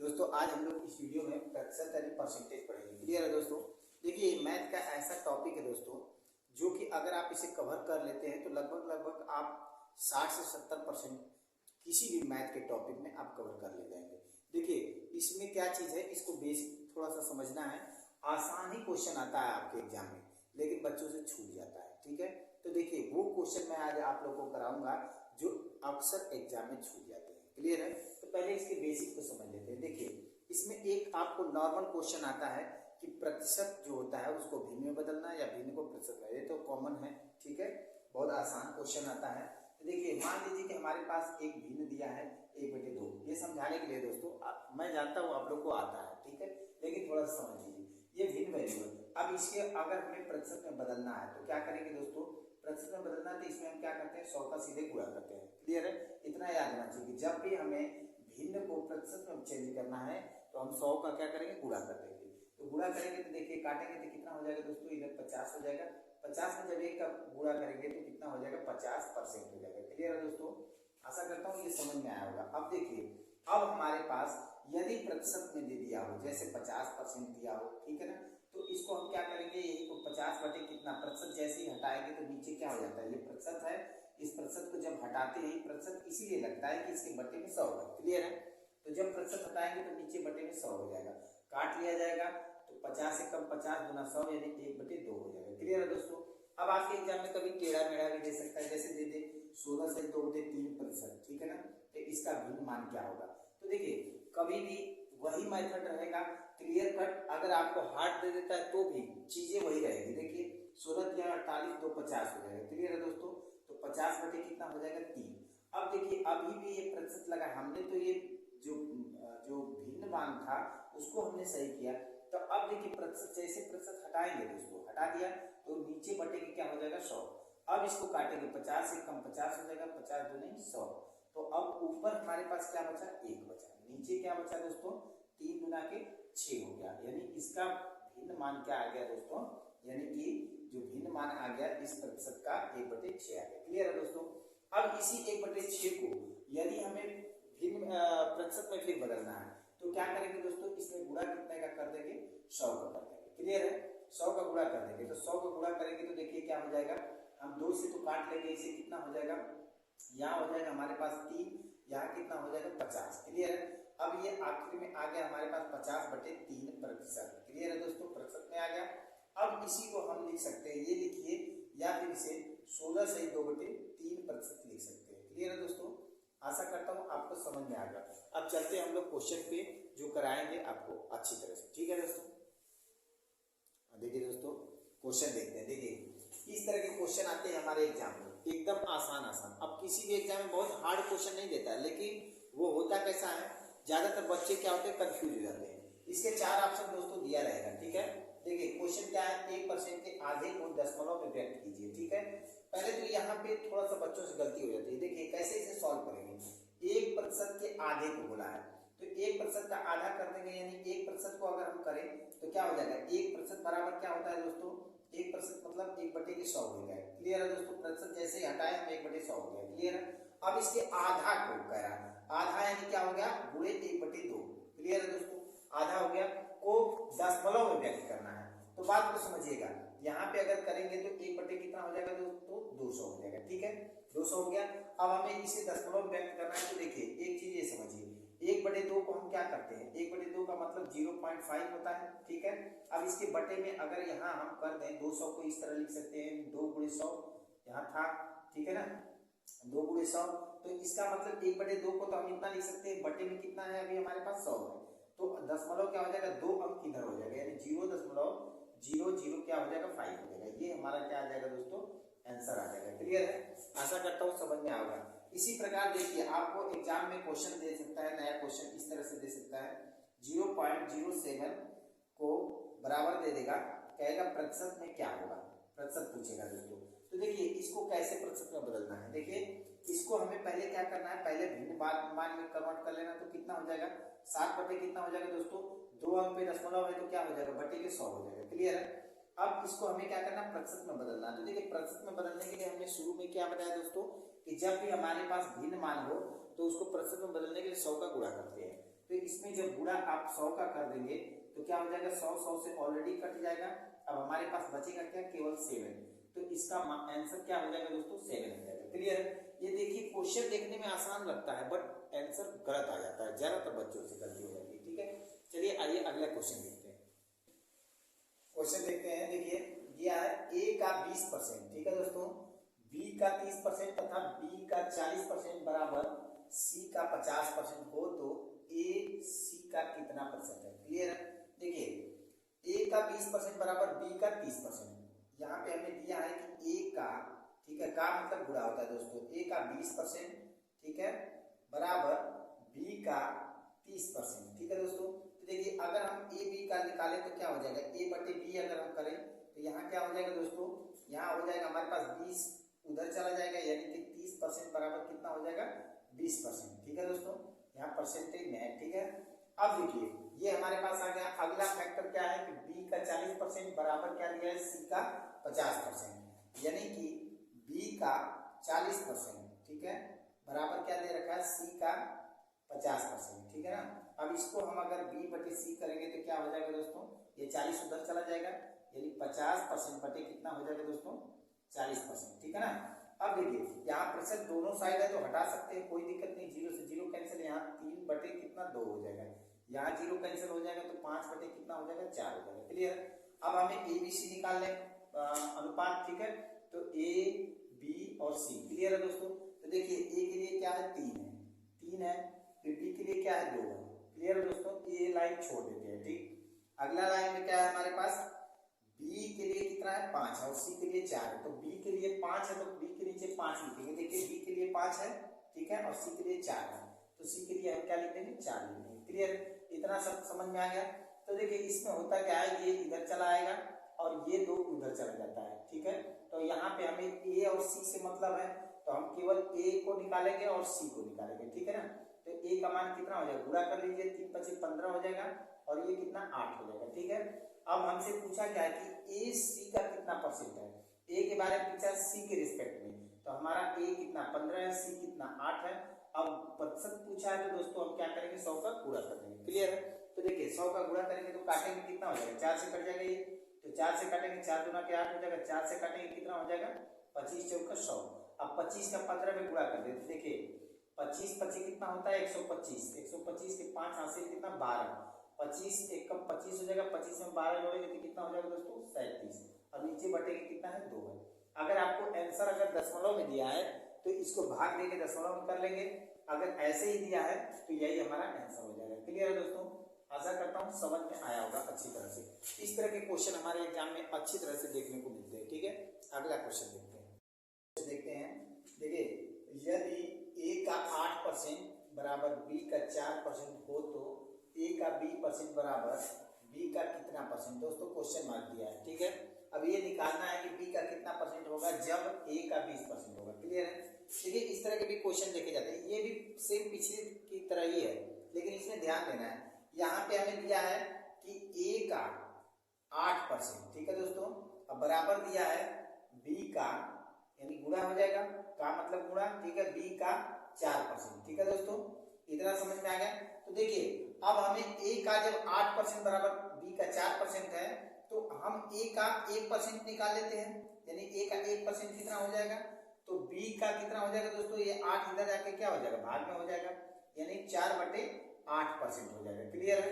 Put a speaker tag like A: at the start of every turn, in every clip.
A: दोस्तों आज हम लोग इस वीडियो में प्रतिशत यानी परसेंटेज पढ़ेंगे। क्लियर है दोस्तों। देखिए मैथ का ऐसा टॉपिक है दोस्तों जो कि अगर आप इसे कवर कर लेते हैं तो लगभग आप 60 से 70% किसी भी मैथ के टॉपिक में आप कवर कर ले जाएंगे। देखिए इसमें क्या चीज़ है, इसको बेसिक थोड़ा सा समझना है। आसान ही क्वेश्चन आता है आपके एग्जाम में लेकिन बच्चों से छूट जाता है। ठीक है, तो देखिए वो क्वेश्चन मैं आज आप लोगों को कराऊंगा जो अक्सर एग्जाम में छूट जाते हैं। क्लियर है, तो पहले इसके बेसिक को समझ लेते हैं। देखिए इसमें एक आपको नॉर्मल क्वेश्चन आता है कि प्रतिशत जो होता है उसको भिन्न में बदलना या भिन्न को प्रतिशत में, ये तो कॉमन है। ठीक है, बहुत आसान क्वेश्चन आता है। तो देखिए मान लीजिए कि हमारे पास एक भिन्न दिया है 1/2। ये समझाने के लिए दोस्तों मैं जानता हूँ आप लोग को आता है, ठीक है, लेकिन थोड़ा सा समझ लीजिए। ये भिन्न वैल्यू है। अब इसके अगर हमें प्रतिशत में बदलना है तो क्या करेंगे दोस्तों, प्रतिशत में बदलना है तो इसमें हम क्या करते हैं, 100 का सीधे गुणा करते हैं। क्लियर है, इतना याद रखना चाहिए कि जब भी हमें भिन्न को प्रतिशत में चेंज करना है तो हम 100 का क्या करेंगे, गुणा कर देंगे। तो गुणा करेंगे तो देखिए काटेंगे तो कितना हो जाएगा दोस्तों, इधर 50 हो जाएगा। 50 में जब एक का गुणा करेंगे तो कितना हो जाएगा, 50% हो जाएगा। क्लियर है दोस्तों, आशा करता हूँ ये समझ में आया होगा। अब देखिए अब हमारे पास यदि प्रतिशत में दे दिया हो, जैसे 50% दिया हो, ठीक है ना, तो इसको हम क्या करेंगे, यही को 50 बटे कितना प्रतिशत जैसे ही हटाएंगे तो नीचे क्या हो जाता है, ये प्रतिशत है। इस प्रतिशत को जब हटाते हैं, प्रतिशत इसीलिए लगता है कि इसके बटे में 100 है। क्लियर है, तो जब प्रतिशत हटाएंगे तो नीचे बटे में 100 हो जाएगा, काट लिया जाएगा तो 50 से कम 50 गुना 100 यानी 1/2 हो जाएगा। क्लियर है दोस्तों। अब आपके एग्जाम में कभी टेढ़ा मेढ़ा भी दे सकता है, जैसे दे दे 16 से 2/3%। ठीक है ना, तो इसका भिन्न मान क्या होगा। तो देखिए कभी भी वही मेथड रहेगा, क्लियर कट। अगर आपको हार्ड दे देता है तो भी चीजें वही रहेगी। देखिए 16 या 48 तो 50 हो जाएगा। क्लियर है दोस्तों, तो 50 बटे कितना हो जाएगा, 3। अब देखिए अभी भी ये प्रतिशत लगा हमने, तो ये जो जो भिन्न मान था उसको हमने सही किया। तो अब देखिए प्रतिशत जैसे प्रतिशत हटाएंगे दोस्तों, हटा दिया तो नीचे बटे के क्या हो जाएगा, 100। अब इसको काटेंगे 50 से कम 50 हो जाएगा, 50 दूनी 100। तो अब ऊपर हमारे पास क्या बचा, 1 बचा। नीचे क्या बचा दोस्तों, 3 गुना के 6 हो गया। यानी इसका भिन्न मान क्या आ गया दोस्तों, यानी कि जो भिन्न मान आ गया इस प्रतिशत का 1/6 आ गया। क्लियर है दोस्तों। अब इसी 1/6 को यदि हमें भिन्न प्रतिशत में फिर बदलना है तो क्या करेंगे दोस्तों, इसमें गुणा कितने का कर देंगे, 100 का कर देंगे। क्लियर है, 100 का गुणा कर देंगे। तो 100 का गुणा करेंगे तो देखिए क्या हो जाएगा, हम 2 से तो काट लेंगे, इसे कितना हो जाएगा, यहाँ हो जाएगा हमारे पास 3, यहाँ कितना हो जाएगा 50। क्लियर है, अब ये आखिर में आ गया हमारे पास 50/3%। क्लियर है दोस्तों, प्रतिशत में आ गया। अब इसी को हम लिख सकते हैं, ये लिखिए, या फिर इसे 16 से 2/3% लिख सकते हैं। क्लियर है दोस्तों, आशा करता हूँ आपको समझ में आ गया। अब चलते हैं हम लोग क्वेश्चन पे जो कराएंगे आपको अच्छी तरह से। ठीक है दोस्तों, देखिए दोस्तों क्वेश्चन देखते हैं। देखिए इस तरह के क्वेश्चन आते हैं हमारे एग्जाम में, एकदम आसान आसान। अब किसी भी एग्जाम में बहुत हार्ड क्वेश्चन नहीं देता है, लेकिन वो होता कैसा है, ज्यादातर बच्चे क्या होते हैं, कंफ्यूज हो जाते हैं। इसके 4 ऑप्शन दोस्तों दिया रहेगा। ठीक है, देखिए क्वेश्चन क्या है, 1% के आधे को दशमलव में व्यक्त कीजिए। ठीक है, पहले तो यहाँ पे थोड़ा सा बच्चों से गलती हो जाती है। देखिए कैसे इसे सॉल्व करेंगे, 1% के आधे को बोला है तो 1% का आधा कर देंगे, यानी 1% को अगर हम करें तो क्या हो जाएगा, 1% बराबर क्या होता है दोस्तों, 1% मतलब 1/100 हो गया। क्लियर है दोस्तों, प्रतिशत जैसे ही हटाए हम 1/100 हो गया। क्लियर है, अब इसके आधा को कह रहा है, आधा यानी क्या हो गया, गुणे 1/2। क्लियर है दोस्तों, आधा हो गया, को दशमलव में व्यक्त करना है। तो बात को समझिएगा, यहाँ पे अगर करेंगे तो 1/, कितना हो जाएगा दोस्तों, 200 हो जाएगा। ठीक है, 200 हो गया। अब हमें इसे दशमलव में व्यक्त करना है तो देखिए एक चीज ये समझिए, 1/2 को हम क्या करते हैं, 1/2 का मतलब 0.5 होता है। ठीक है, अब इसके बटे में अगर यहाँ हम कर दें 200 को इस तरह लिख सकते हैं, 2 × 100 यहाँ था। ठीक है ना, 2 × 100, तो इसका मतलब 1/2 को तो हम इतना लिख सकते हैं, बटे में कितना है अभी हमारे पास 100 है, तो दशमलव क्या हो जाएगा, 2 अंक इधर हो जाएगा, यानी 0.00 क्या हो जाएगा, 5 हो जाएगा। ये हमारा क्या आ जाएगा दोस्तों, आंसर आ जाएगा। क्लियर है, आशा करता हूँ समझ में आएगा। इसी प्रकार देखिए आपको एग्जाम में क्वेश्चन दे सकता है, नया क्वेश्चन इस तरह से दे सकता है, 0.07 को बराबर दे देगा, कहेगा प्रतिशत में क्या होगा, प्रतिशत पूछेगा दोस्तों। तो देखिए इसको कैसे प्रतिशत में बदलना है, देखिए इसको हमें पहले क्या करना है, पहले भिन्न मान में कन्वर्ट कर लेना। तो कितना हो जाएगा, 7 बटे कितना हो जाएगा दोस्तों, 2 अंक पे दशमलव है तो क्या हो जाएगा, बटे के 100 हो जाएगा। क्लियर है, अब इसको हमें क्या करना है, प्रतिशत में बदलना। तो देखिए प्रतिशत में बदलने के लिए हमने शुरू में क्या बताया दोस्तों, कि जब भी हमारे पास भिन्न मान हो तो उसको प्रतिशत में बदलने के लिए 100 का गुणा करते हैं। तो इसमें जब गुणा आप 100 का कर देंगे तो क्या हो जाएगा, 100 100 से ऑलरेडी कट जाएगा। अब हमारे पास बचेगा क्या, केवल 7। तो इसका आंसर क्या हो जाएगा दोस्तों, 7 हो जाएगा। क्लियर। ये देखिए क्वेश्चन देखने में आसान लगता है बट आंसर गलत आ जाता है, ज्यादातर बच्चों से गलती हो जाती है। ठीक है, चलिए आइए अगला क्वेश्चन देखते हैं। क्वेश्चन देखते हैं, देखिए दिया है ए का 20%, ठीक है दोस्तों, बी का 30% तथा बी का 40% बराबर सी का 50% हो तो ए सी का कितना परसेंट है। क्लियर है। देखिए ए का 20% बराबर बी का 30%। यहाँ पे हमें दिया है कि ए का, ठीक है, का मतलब गुणा होता है दोस्तों, ए का 20%, ठीक है, बराबर बी का 30%। ठीक है दोस्तों। तो देखिए अगर हम ए बी का निकालें तो क्या हो जाएगा, ए बटे बी अगर हम करें तो यहाँ क्या हो जाएगा दोस्तों, यहाँ हो जाएगा हमारे पास 20 उधर चला जाएगा, यानी कि 30% बराबर कितना हो जाएगा, 20%। ठीक है दोस्तों, यहाँ परसेंटेज में है। ठीक है। अब देखिए ये हमारे पास आ गया। अगला फैक्टर क्या है कि बी का 40% बराबर क्या दिया है, सी का 50%, यानी कि बी का 40%, ठीक है, बराबर क्या दे रखा है, सी का 50%। ठीक है ना। अब इसको हम अगर बी बटे सी करेंगे तो क्या हो जाएगा दोस्तों, ये 40 उधर चला जाएगा, यानी 50% बटे कितना हो जाएगा दोस्तों, 40%। ठीक है ना। अब देखिए यहाँ प्रतिशत दोनों साइड है तो हटा सकते हैं, कोई दिक्कत नहीं, 0 से 0 कैंसिल, यहाँ 3 बटे कितना 2 हो जाएगा, यहाँ 0 कैंसिल हो जाएगा तो 5 बटे कितना हो जाएगा, 4 हो जाएगा। क्लियर। अब हमें ए बी सी निकाल लें अनुपात। ठीक है, तो ए बी और सी। क्लियर है दोस्तों। तो देखिए ए के लिए क्या है, 3 है, फिर बी के लिए क्या है, 2 है। क्लियर है दोस्तों। ये लाइन छोड़ देते हैं। ठीक। अगला लाइन में क्या है हमारे पास, बी के लिए कितना है, 5 है, और सी के लिए 4 है। तो बी के लिए 5 है तो बी के नीचे 5 लिखेंगे। देखिए बी के लिए 5 है, ठीक है, और सी के लिए 4 है, तो सी के लिए हम क्या लिख देंगे, 4 लिख देंगे। क्लियर। इतना सब समझ में आ गया। तो देखिए इसमें होता क्या है, ये इधर चला आएगा और ये 2 उधर चला जाता है। ठीक है। तो यहाँ पे हमें ए और सी से मतलब है, तो हम केवल ए को निकालेंगे और सी को निकालेंगे। ठीक है ना। तो ए का मान कितना हो जाएगा, गुणा कर लीजिए, 3 25 15 हो जाएगा, और ये कितना 8 हो जाएगा। ठीक है। अब हमसे पूछा क्या है कि ए सी का कितना परसेंट है, ए के बारे में पूछा सी के रिस्पेक्ट में, तो हमारा ए कितना 15 है, सी कितना 8 है। अब प्रतिशत पूछा है तो दोस्तों हम क्या करेंगे, 100 का गुणा कर देंगे। क्लियर है। तो देखिए 100 का गुणा करेंगे तो काटेंगे कितना हो जाएगा, 4 से कट जाएगा ये, तो 4 से काटेंगे, 4 दूना के 8 हो जाएगा, 4 से काटेंगे कितना हो जाएगा, 25 चौका 100। अब 25 का 15 में गुणा कर देते। देखिए 25 25 कितना होता है, 125, 125 के 5 हासिल कितना 12, 25 एक कम 25 हो जाएगा, 25 में 12 जोड़ेंगे तो कितना हो जाएगा दोस्तों, 37, और नीचे बटेगा कितना है, 2 है। अगर आपको आंसर अगर दशमलव में दिया है तो इसको भाग देके दशमलव में कर लेंगे, अगर ऐसे ही दिया है तो यही हमारा आंसर हो जाएगा। क्लियर है दोस्तों। आशा करता हूँ समझ में आया होगा अच्छी तरह से। इस तरह के क्वेश्चन हमारे एग्जाम में अच्छी तरह से देखने को मिलते हैं। ठीक है। अगला क्वेश्चन देखते हैं। देखिए यदि ए का 8% बराबर बी का 4% हो तो ए का 20% बराबर बी का कितना परसेंट। दोस्तों क्वेश्चन मार्क दिया है। ठीक है। अब ये निकालना है कि बी का कितना परसेंट होगा जब ए का 20% होगा। क्लियर है। देखिए इस तरह के भी क्वेश्चन देखे जाते हैं, ये भी सेम पिछले की तरह ही है, लेकिन इसमें ध्यान देना है। यहाँ पे हमें दिया है कि ए का 8%, ठीक है दोस्तों, अब बराबर दिया है बी का, यानी गुणा हो जाएगा, का मतलब गुणा, ठीक है, बी का 4%। ठीक है दोस्तों, इतना समझ में आ गया। तो देखिए अब हमें ए का जब 8% बराबर बी का 4% है तो हम ए का 1% निकाल लेते हैं, यानी ए का 1% कितना हो जाएगा, तो बी का कितना हो जाएगा दोस्तों, ये 8 इधर जाके क्या हो जाएगा, भाग में हो जाएगा, यानी 4/8% हो जाएगा। क्लियर है।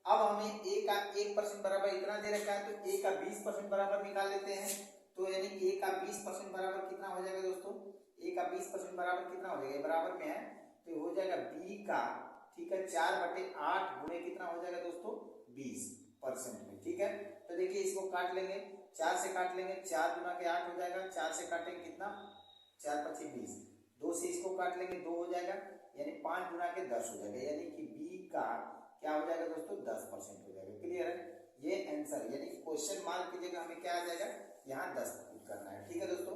A: अब हमें ए का 1% बराबर इतना दे रखा है तो ए का 20% बराबर निकाल लेते हैं, तो यानी ए का 20% बराबर कितना हो जाएगा दोस्तों, ए का 20% बराबर कितना हो जाएगा, बराबर में है तो हो जाएगा बी का, ठीक है, 4/8 गुणे कितना हो जाएगा दोस्तों, 20% में। ठीक है। तो देखिए इसको काट लेंगे, 4 से काट लेंगे, 4 गुना के 8 हो जाएगा, 4 से काटेंगे कितना, 4 × 20, 2 से इसको काट लेंगे, 2 हो जाएगा, यानी 5 गुना के 10 हो जाएगा, यानी कि बी का क्या हो जाएगा दोस्तों, 10% हो जाएगा। क्लियर है। ये आंसर, यानी क्वेश्चन मार्क की जगह हमें क्या आ जाएगा, यहाँ 10 करना है। ठीक है दोस्तों,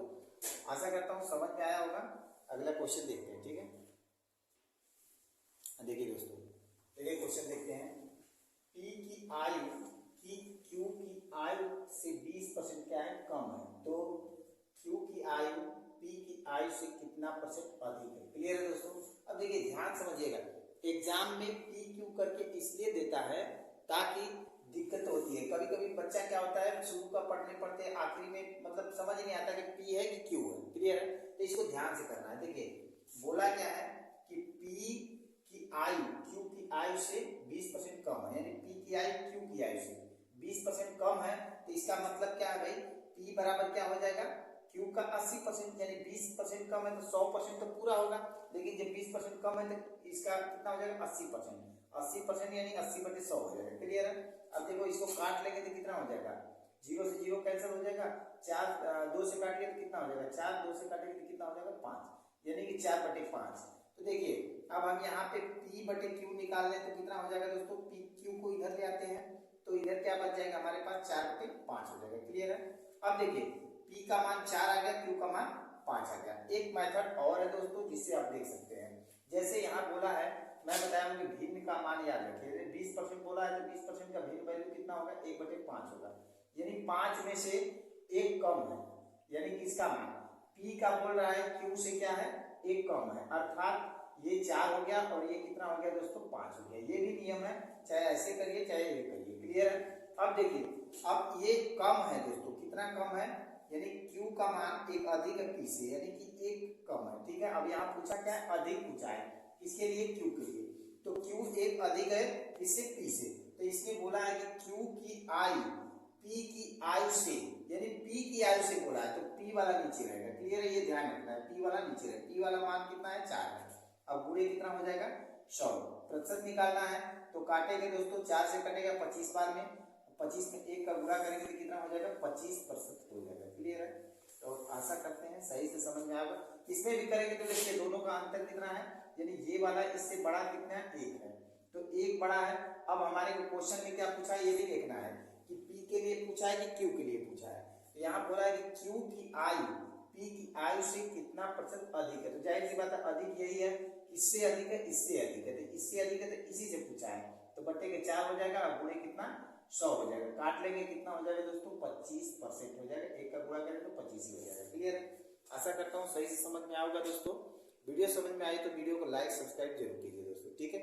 A: आशा करता हूँ समझ में आया होगा। अगला क्वेश्चन देखते हैं। ठीक है। देखिए दोस्तों, देखिए क्वेश्चन देखते हैं। पी की आयु की क्यू की आयु से 20% क्या है, कम है, तो क्यू की आयु पी की आयु से कितना % अधिक है। क्लियर है दोस्तों। अब देखिए ध्यान समझिएगा, एग्जाम में पी क्यू करके इसलिए देता है ताकि दिक्कत होती है। कभी कभी बच्चा क्या होता है, शुरू का पढ़ने पढ़ते आखिरी में मतलब समझ ही नहीं आता कि पी है कि क्यू है। क्लियर है? तो इसको ध्यान से करना है। देखिए बोला क्या है कि पी की आयु क्यू की आयु से 20% कम है, यानी पी की आयु क्यू की आयु से 20% कम है। तो इसका मतलब क्या है भाई, पी बराबर क्या हो जाएगा, क्यू का 80%, यानी 20% कम है तो 100% तो पूरा होगा, लेकिन जब 20% कम है तो इसका कितना हो जाएगा 80%। 80% यानी 80/100 हो जाएगा। क्लियर है? अब देखो इसको काट लेंगे तो कितना हो जाएगा, 0 से 0 कैंसिल हो जाएगा, 4 2 से काटिए तो कितना हो जाएगा, 4 2 से काटेंगे तो कितना हो जाएगा 5, यानी कि 4/5। तो देखिए अब हम यहाँ पे P बटे Q निकाल लें तो कितना हो जाएगा दोस्तों, P Q को इधर ले आते हैं तो इधर क्या बच जाएगा हमारे पास 4/5 हो जाएगा। क्लियर है? अब देखिए P का मान 4 आ गया, Q का मान 5 आ गया। एक मेथड और है दोस्तों जिससे आप देख सकते हैं, जैसे यहाँ बोला है, मैं बताया कि भिन्न का मान याद रखिए, 20% बोला है तो 20% का भिन्न वैल्यू कितना होगा, 1/5 होगा, यानी 5 में से 1 कम है, यानी कि इसका मान P का बोल रहा है Q से क्या है 1 कम है, अर्थात ये 4 हो गया और ये कितना हो गया दोस्तों 5 हो गया। ये भी नियम है, चाहे ऐसे करिए चाहे ये करिए। क्लियर है? अब देखिए अब ये कम है दोस्तों, कितना कम है, यानी Q का मान एक अधिक है P से, यानी कि 1 कम है। ठीक है? अब यहाँ पूछा क्या है, अधिक पूछा है, इसके लिए Q के लिए, तो Q एक अधिक है इससे P से, तो इसने बोला है कि Q की आयु P की आयु से, यानी P की आयु से बोला है तो P वाला नीचे रहेगा। क्लियर है? ये ध्यान रखना है, P वाला नीचे रहेगा। P वाला मान कितना है 4 है। अब गुणे कितना हो जाएगा 100, प्रतिशत निकालना है तो काटेंगे दोस्तों, 4 से कटेगा 25 बार में, 25 में 1 का गुणा करेंगे तो कितना हो जाएगा 25% हो जाएगा। क्लियर है? तो आशा करते हैं सही से समझ में आएगा। इसमें भी करेंगे तो देखिए दोनों का अंतर कितना है, यानी ये वाला इससे बड़ा कितना है 1 है, तो 1 बड़ा है। अब हमारे को क्वेश्चन में क्या पूछा है ये भी देखना है कि P के लिए पूछा है कि Q के लिए पूछा है। तो यहाँ बोला है कि Q की आयु P की आयु से कितना प्रतिशत अधिक है, तो जाहिर सी बात है अधिक यही है, इससे अधिक है इससे अधिक है, तो इससे अधिक है तो इसी से पूछा है, तो बट्टे के 4 हो जाएगा और गुणे कितना 100 हो जाएगा, काट लेंगे कितना हो जाएगा दोस्तों 25% हो जाएगा, 1 का गुणा करें तो 25 ही हो जाएगा। क्लियर है? आशा करता हूँ सही से समझ में आएगा दोस्तों। वीडियो समझ में आई तो वीडियो को लाइक सब्सक्राइब जरूर कीजिए दोस्तों। ठीक है?